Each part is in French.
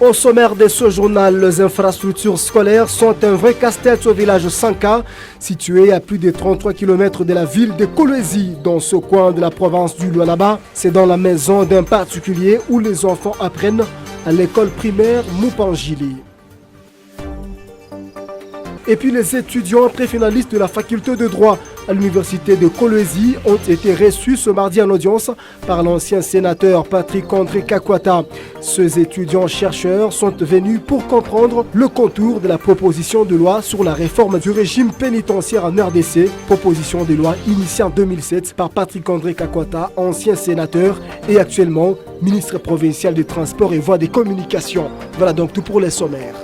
Au sommaire de ce journal, les infrastructures scolaires sont un vrai casse-tête au village Sanka, situé à plus de 33 km de la ville de Kolwezi, dans ce coin de la province du Lualaba. C'est dans la maison d'un particulier où les enfants apprennent à l'école primaire Moupangili. Et puis les étudiants préfinalistes de la faculté de droit à l'université de Kolwezi ont été reçus ce mardi en audience par l'ancien sénateur Patrick André Kakwata. Ces étudiants chercheurs sont venus pour comprendre le contour de la proposition de loi sur la réforme du régime pénitentiaire en RDC, proposition de loi initiée en 2007 par Patrick André Kakwata, ancien sénateur et actuellement ministre provincial des Transports et Voies des Communications. Voilà donc tout pour les sommaires.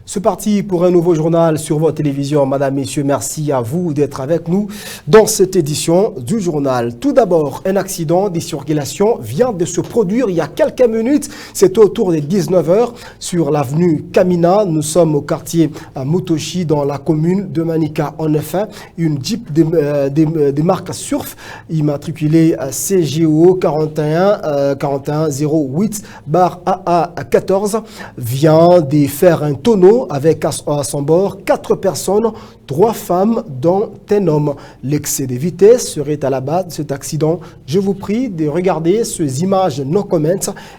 C'est parti pour un nouveau journal sur votre télévision. Madame, Messieurs, merci à vous d'être avec nous dans cette édition du journal. Tout d'abord, un accident de circulation vient de se produire il y a quelques minutes. C'est autour des 19h sur l'avenue Kamina. Nous sommes au quartier Motoshi dans la commune de Manika. En effet, une Jeep des marques Surf immatriculée CGO 4108/AA14 vient de faire un tonneau avec à son bord 4 personnes, 3 femmes dont un homme. L'excès de vitesse serait à la base de cet accident. Je vous prie de regarder ces images no comment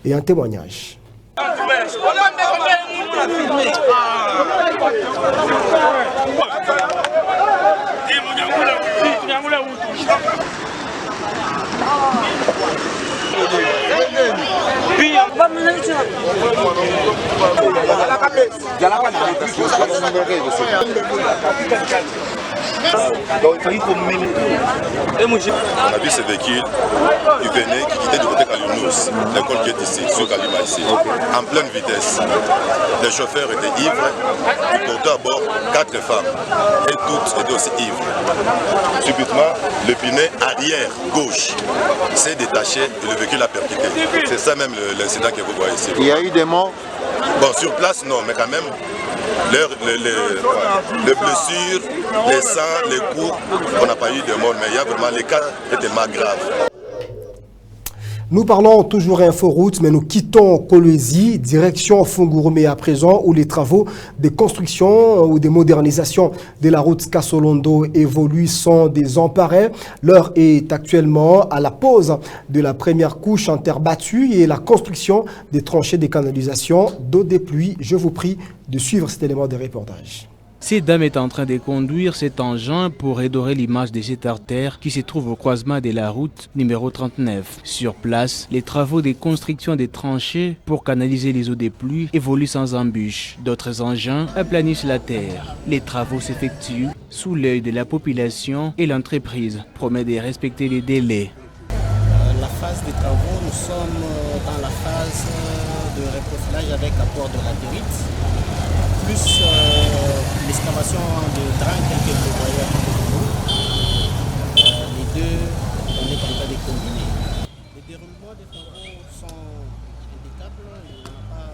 et un témoignage. Donc, il faut on a vu ces véhicules qui venaient, qui quittaient du côté Kalimous, l'école qui est ici, sur Kalima ici, en pleine vitesse. Les chauffeurs étaient ivres, ils portaient à bord 4 femmes, et toutes étaient aussi ivres. Subitement, le pneu arrière gauche s'est détaché et le véhicule a percuté. C'est ça même l'incident que vous voyez ici. Il y a eu des morts? Bon, sur place, non, mais quand même, les blessures, les sangs, les coups, on n'a pas eu de mort, mais il y a vraiment les cas tellement graves. Nous parlons toujours inforoute, mais nous quittons Kolwezi, direction Fungurume à présent, où les travaux de construction ou de modernisation de la route Kasolondo évoluent sont désemparés. L'heure est actuellement à la pose de la première couche en terre battue et la construction des tranchées de canalisation d'eau des pluies. Je vous prie de suivre cet élément de reportage. Cette dame est en train de conduire cet engin pour redorer l'image de cette artère qui se trouve au croisement de la route numéro 39. Sur place, les travaux de construction des tranchées pour canaliser les eaux des pluies évoluent sans embûche. D'autres engins aplanissent la terre. Les travaux s'effectuent sous l'œil de la population et l'entreprise promet de respecter les délais. La phase des travaux, nous sommes dans la phase de reprofilage avec apport de latérite, plus l'excavation de drain tel que vous voyez à côté de nous. Les deux, on est en train de combiner. Les déroulements des travaux sont impeccables, il n'y a pas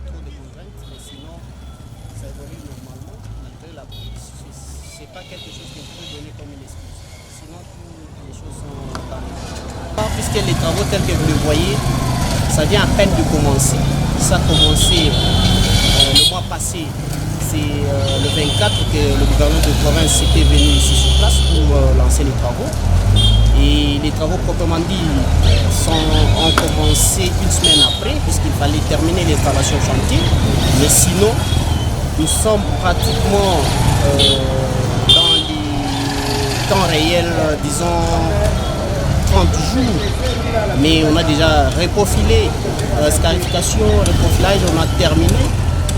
trop de contraintes, mais sinon ça évolue normalement malgré la pluie. Ce n'est pas quelque chose que je peux donner comme une excuse. Sinon toutes les choses sont dans les temps. Puisque les travaux tels que vous le voyez, ça vient à peine de commencer. Ça a commencé le mois passé. C'est le 24 que le gouverneur de province était venu ici sur place pour lancer les travaux. Et les travaux proprement dit ont commencé une semaine après, puisqu'il fallait terminer l'installation chantier. Mais sinon, nous sommes pratiquement dans les temps réels, disons 30 jours. Mais on a déjà reprofilé, scarification, reprofilage, on a terminé.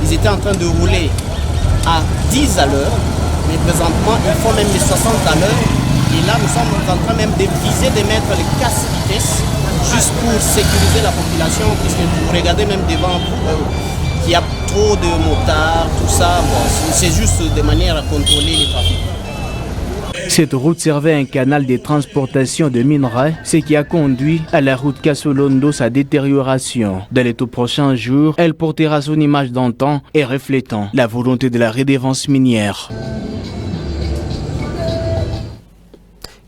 Ils étaient en train de rouler à 10 à l'heure, mais présentement ils font même les 60 à l'heure. Et là nous sommes en train même de viser de mettre les casse-vitesse juste pour sécuriser la population, puisque vous regardez même devant vous qu'il y a trop de motards, tout ça. Bon, c'est juste de manière à contrôler les trafics. Cette route servait un canal de transportation de minerais, ce qui a conduit à la route Kasolondo sa détérioration. Dans les tout prochains jours, elle portera son image d'antan et reflétant la volonté de la redevance minière.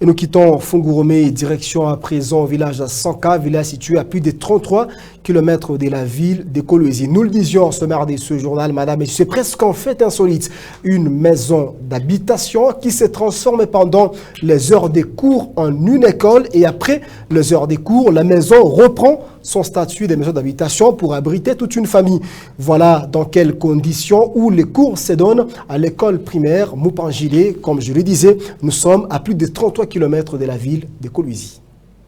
Et nous quittons Fongouromé, direction à présent au village Sanka, village situé à plus de 33 km de la ville de Kolwezi. Nous le disions ce mardi ce journal, madame, et c'est presque en fait insolite. Une maison d'habitation qui se transforme pendant les heures des cours en une école et après les heures des cours, la maison reprend son statut de maison d'habitation pour abriter toute une famille. Voilà dans quelles conditions où les cours se donnent à l'école primaire Moupangilé. Comme je le disais, nous sommes à plus de 33 km de la ville de Kolwezi.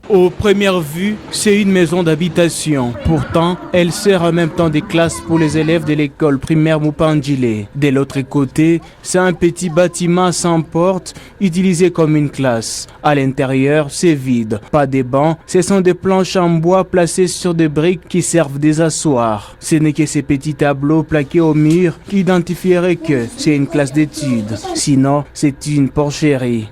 Aux premières vues, c'est une maison d'habitation. Pourtant, elle sert en même temps des classes pour les élèves de l'école primaire Moupangilé. De l'autre côté, c'est un petit bâtiment sans porte, utilisé comme une classe. À l'intérieur, c'est vide. Pas de bancs, ce sont des planches en bois placées sur des briques qui servent des asseoirs. Ce n'est que ces petits tableaux plaqués au mur qui identifieraient que c'est une classe d'études. Sinon, c'est une porcherie.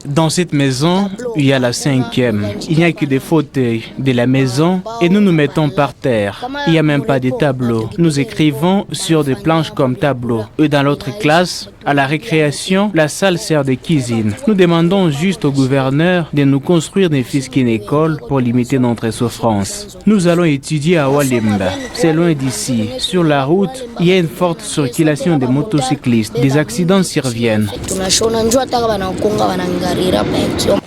Dans cette maison, il y a la 5e. Il n'y a que des fauteuils de la maison et nous nous mettons par terre. Il n'y a même pas de tableaux. Nous écrivons sur des planches comme tableaux. Et dans l'autre classe, à la récréation, la salle sert de cuisine. Nous demandons juste au gouverneur de nous construire des fils qu'une école pour limiter notre souffrance. Nous allons étudier à Walemba. C'est loin d'ici. Sur la route, il y a une forte circulation de motocyclistes. Des accidents surviennent.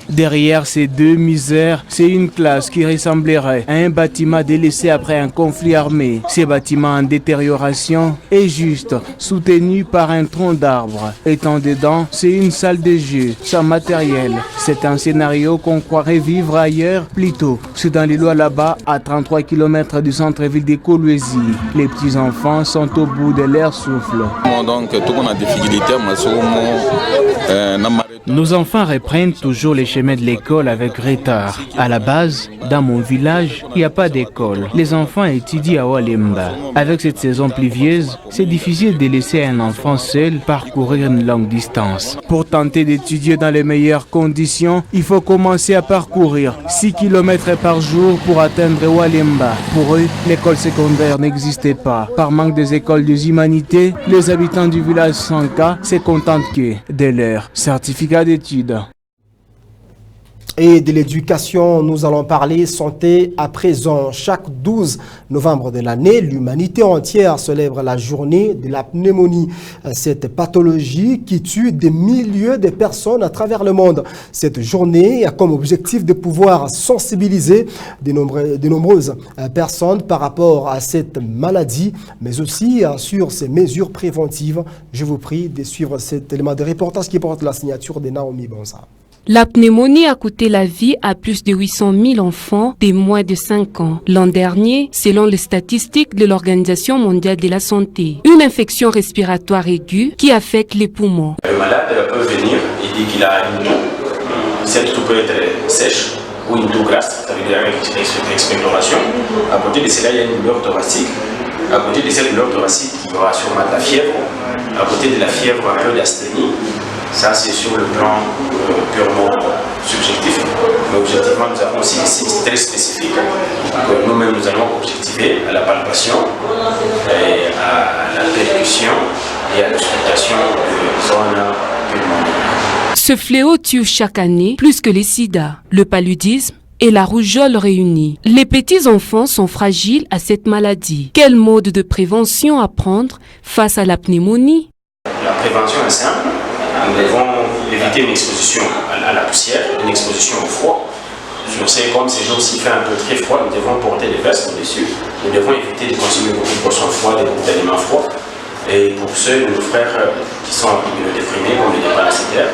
Derrière ces deux misères, c'est une classe qui ressemblerait à un bâtiment délaissé après un conflit armé. Ces bâtiments en détérioration est juste soutenu par un tronc d'arbre. Étant dedans, c'est une salle de jeu sans matériel. C'est un scénario qu'on croirait vivre ailleurs. Plutôt, c'est dans les lois là-bas, à 33 km du centre-ville de Kolwezi. Les petits-enfants sont au bout de leur souffle. Nos enfants reprennent toujours les chemins de l'école avec retard. À la base, dans mon village, il n'y a pas d'école. Les enfants étudient à Walemba. Avec cette saison pluvieuse, c'est difficile de laisser un enfant seul parcourir une longue distance. Pour tenter d'étudier dans les meilleures conditions, il faut commencer à parcourir 6 km par jour pour atteindre Walemba. Pour eux, l'école secondaire n'existait pas. Par manque des écoles des humanités, les habitants du village Sanka se contentent que de leur certificat d'études. Et de l'éducation, nous allons parler santé à présent. Chaque 12 novembre de l'année, l'humanité entière célèbre la journée de la pneumonie. Cette pathologie qui tue des milliers de personnes à travers le monde. Cette journée a comme objectif de pouvoir sensibiliser de nombreuses personnes par rapport à cette maladie, mais aussi sur ces mesures préventives. Je vous prie de suivre cet élément de reportage qui porte la signature de Naomi Bonsa. La pneumonie a coûté la vie à plus de 800 000 enfants de moins de 5 ans. L'an dernier, selon les statistiques de l'Organisation mondiale de la santé, une infection respiratoire aiguë qui affecte les poumons. Le malade peut venir et dit qu'il a cette toux peut être sèche ou une toux grasse, ça veut dire avec expectoration. À côté de cela, il y a une douleur thoracique. À côté de cette douleur thoracique, il y aura sûrement de la fièvre. À côté de la fièvre, un peu d'asthénie. Ça, c'est sur le plan purement subjectif. Mais objectivement, nous avons aussi des signes très spécifiques que nous-mêmes nous allons objectiver à la palpation, et à la percussion et à l'auscultation de zones pulmonaires. Ce fléau tue chaque année plus que les sida, le paludisme et la rougeole réunis. Les petits enfants sont fragiles à cette maladie. Quel mode de prévention à prendre face à la pneumonie? La prévention est simple. Nous devons éviter une exposition à la poussière, une exposition au froid. Sur ces, comme ces jours-ci fait un peu très froid, nous devons porter des vestes au-dessus. Nous devons éviter de consommer beaucoup de poissons froids, beaucoup d'aliments froids. Et pour ceux de nos frères qui sont immunodéprimés, comme les déparasitaires,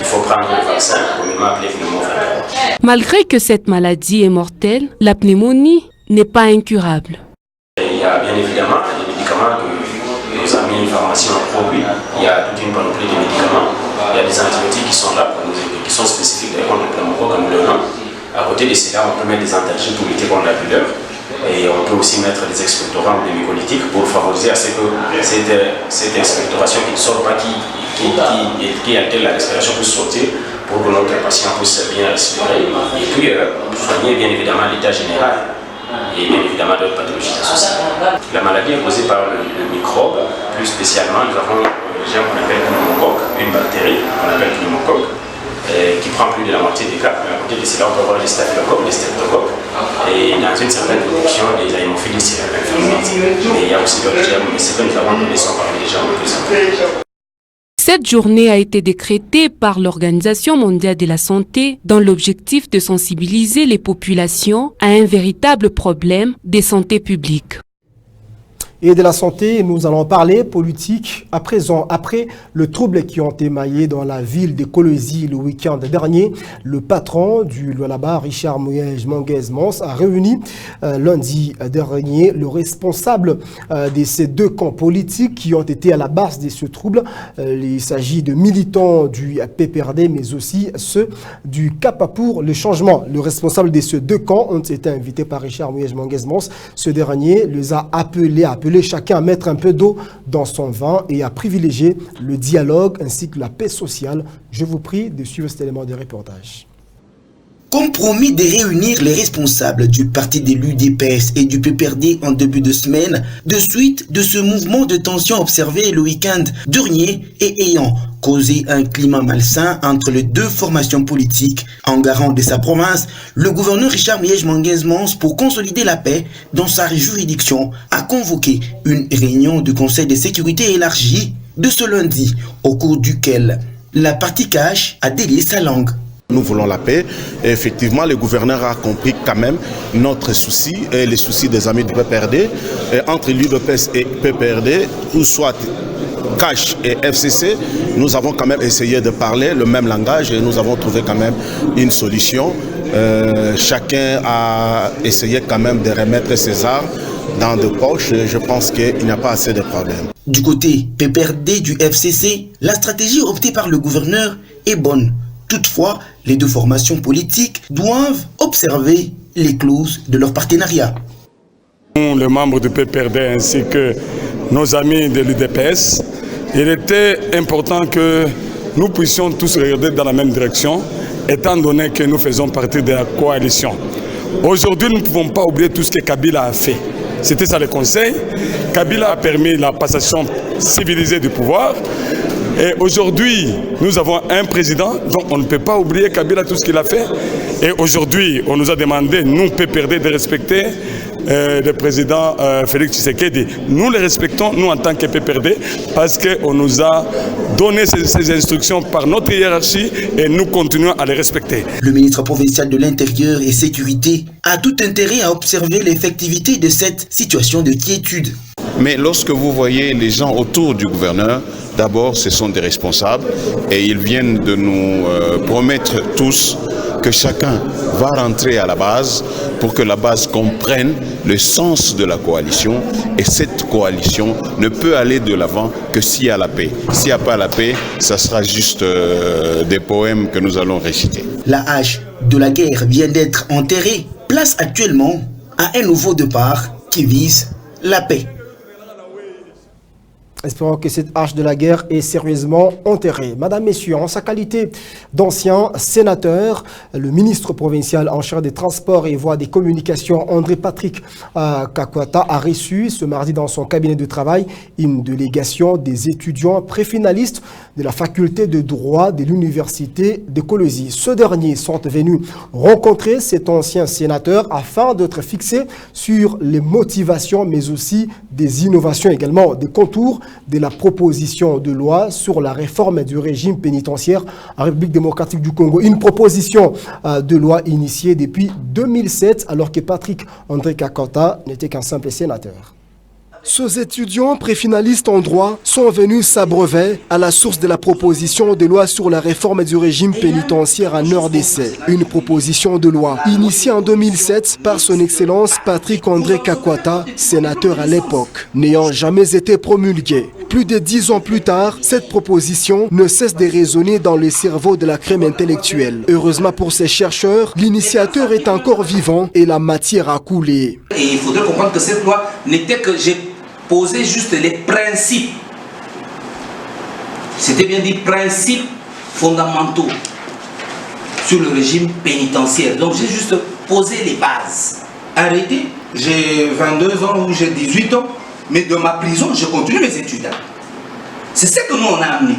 il faut prendre le vaccin, communément appelé pneumo 23. Malgré que cette maladie est mortelle, la pneumonie n'est pas incurable. Et il y a bien évidemment des médicaments que nos amis pharmaciens ont produits. Il y a toute une panoplie de médicaments. Il y a des antibiotiques qui sont là, qui sont spécifiques contre le pneumocoque, comme le nom. À côté de cela, on peut mettre des antalgiques pour lutter contre la douleur. Et on peut aussi mettre des expectorants ou des mucolytiques pour favoriser à ce que cette expectoration qui ne sort pas, qui altère la respiration puisse sortir pour que notre patient puisse bien respirer. Et puis soigner bien évidemment l'état général et bien évidemment d'autres pathologies associées. La maladie est causée par le microbe. Plus spécialement, nous avons germe qu'on appelle pneumocoque, une bactérie qu'on appelle pneumocoque, qui prend plus de la moitié des cas. Mais à côté de cela, on peut avoir les staphylocoques, les streptocoques, et dans une certaine protection, les haémophilus influenzae. Mais il y a aussi d'autres germes, mais ce que nous avons donné sont parmi les germes plus importants. Cette journée a été décrétée par l'Organisation mondiale de la santé dans l'objectif de sensibiliser les populations à un véritable problème de santé publique. Et de la santé, nous allons parler politique à présent. Après le trouble qui ont émaillé dans la ville de Kolwezi le week-end dernier, le patron du Lualaba, Richard Mouyej Manguez-Mons, a réuni lundi dernier le responsable de ces deux camps politiques qui ont été à la base de ce trouble. Il s'agit de militants du PPRD, mais aussi ceux du CAP pour le changement. Le responsable de ces deux camps ont été invités par Richard Mouyej Manguez-Mons. Ce dernier les a appelés chacun à mettre un peu d'eau dans son vin et à privilégier le dialogue ainsi que la paix sociale. Je vous prie de suivre cet élément de reportage. Comme promis de réunir les responsables du parti de l'UDPS et du PPRD en début de semaine, de suite de ce mouvement de tension observé le week-end dernier et ayant causé un climat malsain entre les deux formations politiques, en garant de sa province, le gouverneur Richard Mouyej Manguez-Mons, pour consolider la paix dans sa juridiction, a convoqué une réunion du Conseil de sécurité élargie de ce lundi, au cours duquel la partie cash a délié sa langue. Nous voulons la paix et effectivement le gouverneur a compris quand même notre souci et les soucis des amis du PPRD entre l'UDPS et PPRD ou soit CASH et FCC. Nous avons quand même essayé de parler le même langage et nous avons trouvé quand même une solution. Chacun a essayé quand même de remettre ses armes dans des poches. Je pense qu'il n'y a pas assez de problèmes. Du côté PPRD du FCC, la stratégie optée par le gouverneur est bonne. Toutefois, les deux formations politiques doivent observer les clauses de leur partenariat. Les membres du PPRD ainsi que nos amis de l'UDPS, il était important que nous puissions tous regarder dans la même direction, étant donné que nous faisons partie de la coalition. Aujourd'hui, nous ne pouvons pas oublier tout ce que Kabila a fait. C'était ça le conseil. Kabila a permis la passation civilisée du pouvoir. Et aujourd'hui, nous avons un président, donc on ne peut pas oublier Kabila, tout ce qu'il a fait. Et aujourd'hui, on nous a demandé, nous, PPRD, de respecter le président Félix Tshisekedi. Nous le respectons, nous, en tant que PPRD, parce qu'on nous a donné ces instructions par notre hiérarchie et nous continuons à les respecter. Le ministre provincial de l'Intérieur et Sécurité a tout intérêt à observer l'effectivité de cette situation de quiétude. Mais lorsque vous voyez les gens autour du gouverneur, d'abord ce sont des responsables et ils viennent de nous promettre tous que chacun va rentrer à la base pour que la base comprenne le sens de la coalition et cette coalition ne peut aller de l'avant que s'il y a la paix. S'il n'y a pas la paix, ça sera juste des poèmes que nous allons réciter. La hache de la guerre vient d'être enterrée, place actuellement à un nouveau départ qui vise la paix. Espérons que cette hache de la guerre est sérieusement enterrée. Madame, Messieurs, en sa qualité d'ancien sénateur, le ministre provincial en charge des transports et voies des communications, André Patrick Kakwata, a reçu ce mardi dans son cabinet de travail une délégation des étudiants préfinalistes de la faculté de droit de l'université de Kolwezi. Ceux derniers sont venus rencontrer cet ancien sénateur afin d'être fixés sur les motivations, mais aussi des innovations également, des contours de la proposition de loi sur la réforme du régime pénitentiaire en République démocratique du Congo. Une proposition de loi initiée depuis 2007 alors que Patrick André Kakwata n'était qu'un simple sénateur. Ces étudiants préfinalistes en droit sont venus s'abreuver à la source de la proposition de loi sur la réforme du régime pénitentiaire en RDC. Une proposition de loi initiée en 2007 par son Excellence Patrick André Kakwata, sénateur à l'époque, n'ayant jamais été promulguée. Plus de 10 ans plus tard, cette proposition ne cesse de résonner dans les cerveaux de la crème intellectuelle. Heureusement pour ces chercheurs, l'initiateur est encore vivant et la matière a coulé. Et il faudrait comprendre que cette loi n'était que j'ai posé juste les principes. C'était bien dit principes fondamentaux sur le régime pénitentiaire. Donc j'ai juste posé les bases. Arrêté, j'ai 22 ans ou j'ai 18 ans. Mais de ma prison, je continue mes études. C'est ce que nous on a amené.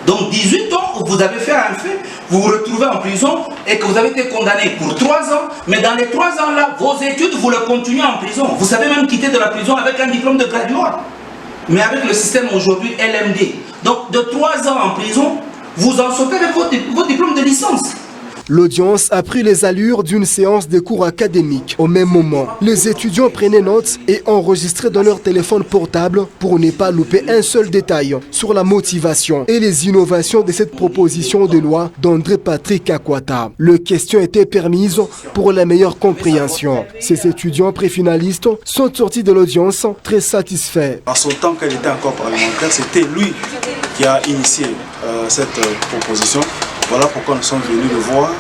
Donc 18 ans, vous avez fait un fait, vous vous retrouvez en prison et que vous avez été condamné pour 3 ans, mais dans les 3 ans là, vos études, vous le continuez en prison. Vous savez même quitter de la prison avec un diplôme de graduat. Mais avec le système aujourd'hui LMD, donc de 3 ans en prison, vous en sortez avec vos diplômes de licence. L'audience a pris les allures d'une séance de cours académiques. Au même moment, les étudiants prenaient notes et enregistraient dans leur téléphone portable pour ne pas louper un seul détail sur la motivation et les innovations de cette proposition de loi d'André Patrick Kakwata. Les questions étaient permises pour la meilleure compréhension. Ces étudiants préfinalistes sont sortis de l'audience très satisfaits. En son temps qu'elle était encore parlementaire, c'était lui qui a initié cette proposition. Voilà pourquoi nous sommes venus le voir,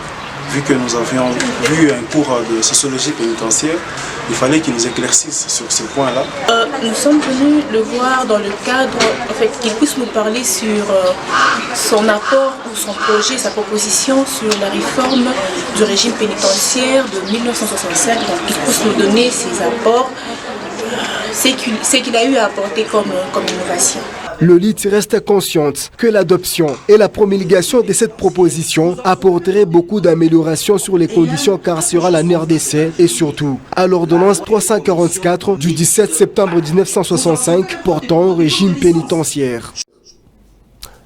vu que nous avions vu un cours de sociologie pénitentiaire, il fallait qu'il nous éclaircisse sur ce point-là. Nous sommes venus le voir dans le cadre, qu'il puisse nous parler sur son apport ou son projet, sa proposition sur la réforme du régime pénitentiaire de 1965, donc qu'il puisse nous donner ses apports, ce qu'il a eu à apporter comme innovation. Le LIT reste consciente que l'adoption et la promulgation de cette proposition apporteraient beaucoup d'améliorations sur les conditions carcérales en RDC et surtout à l'ordonnance 344 du 17 septembre 1965 portant régime pénitentiaire.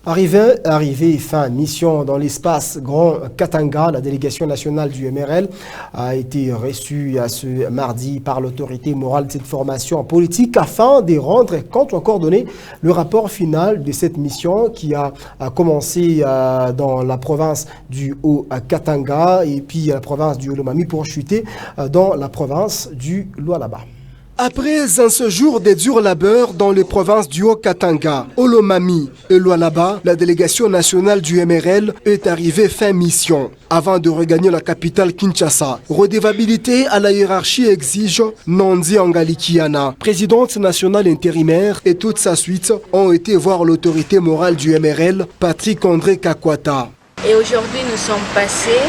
Arrivée fin mission dans l'espace Grand Katanga, la délégation nationale du MRL a été reçue ce mardi par l'autorité morale de cette formation politique afin de rendre compte ou encore donner le rapport final de cette mission qui a commencé dans la province du Haut-Katanga et puis la province du Lomami pour chuter dans la province du Lualaba. Après un séjour de durs labeurs dans les provinces du Haut-Katanga, Olomami et Lualaba, la délégation nationale du MRL est arrivée fin mission. Avant de regagner la capitale Kinshasa, redevabilité à la hiérarchie exige Nandi Angalikiana, présidente nationale intérimaire, et toute sa suite ont été voir l'autorité morale du MRL, Patrick André Kakwata. Et aujourd'hui, nous sommes passés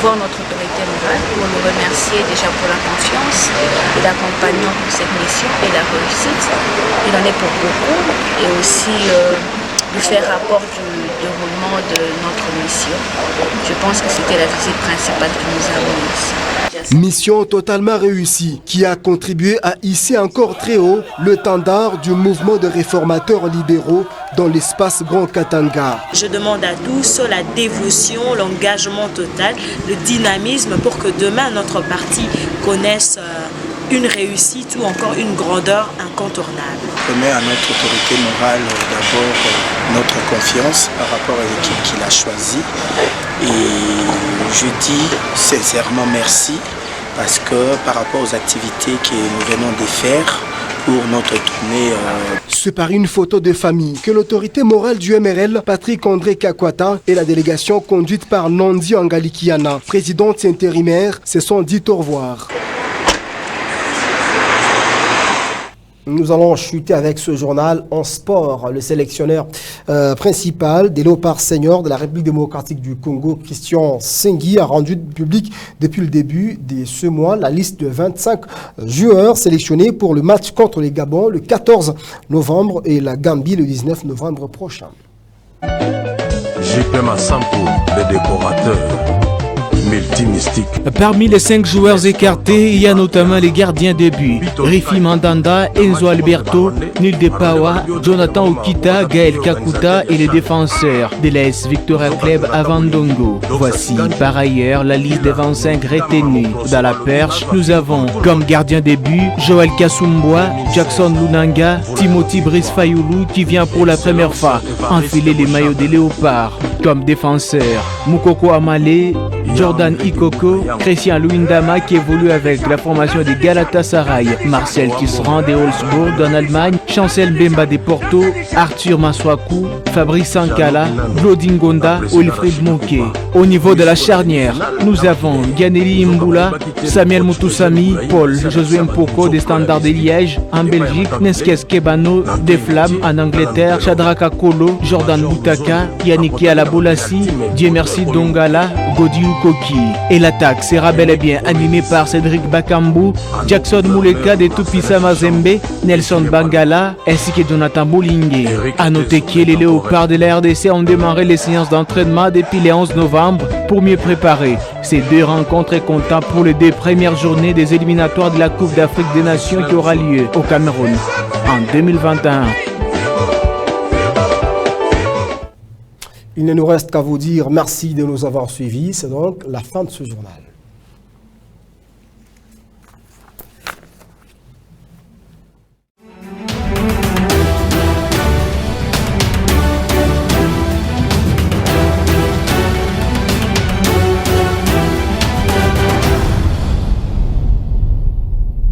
voir notre autorité morale pour nous remercier déjà pour la confiance et l'accompagnement pour cette mission et la réussite. Il en est pour beaucoup et aussi de faire rapport du déroulement de notre mission. Je pense que c'était la visite principale que nous avons ici. Mission totalement réussie qui a contribué à hisser encore très haut le standard du mouvement de réformateurs libéraux dans l'espace Grand Katanga. Je demande à tous la dévotion, l'engagement total, le dynamisme pour que demain notre parti connaisse une réussite ou encore une grandeur incontournable. Je remets à notre autorité morale d'abord notre confiance par rapport à l'équipe qu'il a choisie et je dis sincèrement merci parce que par rapport aux activités que nous venons de faire pour notre tournée. C'est par une photo de famille que l'autorité morale du MRL, Patrick André Kakwata, et la délégation conduite par Nandi Angalikiana, présidente intérimaire, se sont dit au revoir. Nous allons chuter avec ce journal en sport. Le sélectionneur principal des Léopards seniors de la République démocratique du Congo, Christian Sengui, a rendu public depuis le début de ce mois la liste de 25 joueurs sélectionnés pour le match contre les Gabon le 14 novembre et la Gambie le 19 novembre prochain. JP Massampo, le décorateur. Multimystique. Parmi les 5 joueurs écartés, il y a notamment les gardiens de but. Rifi Mandanda, Enzo Alberto, Nil Depawa, Jonathan Okita, Gaël Kakuta et les défenseurs de l'AS Victoria Club à Vandongo. Voici par ailleurs la liste des 25 retenus. Dans la perche, nous avons comme gardien de but Joël Kasumboa, Jackson Lunanga, Timothy Brice Fayoulou qui vient pour la première fois enfiler les maillots des Léopards. Comme défenseur, Moukoko Amale, Jordan Ikoko, Christian Luindama qui évolue avec la formation de Galatasaray, Marcel Tisserand de Wolfsburg en Allemagne, Chancel Bemba de Porto, Arthur Maswaku, Fabrice Sankala, Claudine Gonda, Wilfried Mouké. Au niveau de la charnière, nous avons Ganeli Mboula, Samuel Moutoussami, Paul Josué Mpoko des Standards de Liège en Belgique, Neskes Kebano des Flammes en Angleterre, Shadraka Kolo, Jordan Boutaka, Yannick Alabo Bolassi, Dieu merci Dongala, Godiou Koki. Et l'attaque sera bel et bien animée par Cédric Bakambu, Jackson Mouleka de Tupisa Mazembe, Nelson Bangala ainsi que Jonathan Bolingue. A noter que les léopards de la RDC ont démarré les séances d'entraînement depuis le 11 novembre pour mieux préparer ces deux rencontres et comptant pour les 2 premières journées des éliminatoires de la Coupe d'Afrique des Nations qui aura lieu au Cameroun en 2021. Il ne nous reste qu'à vous dire merci de nous avoir suivis. C'est donc la fin de ce journal.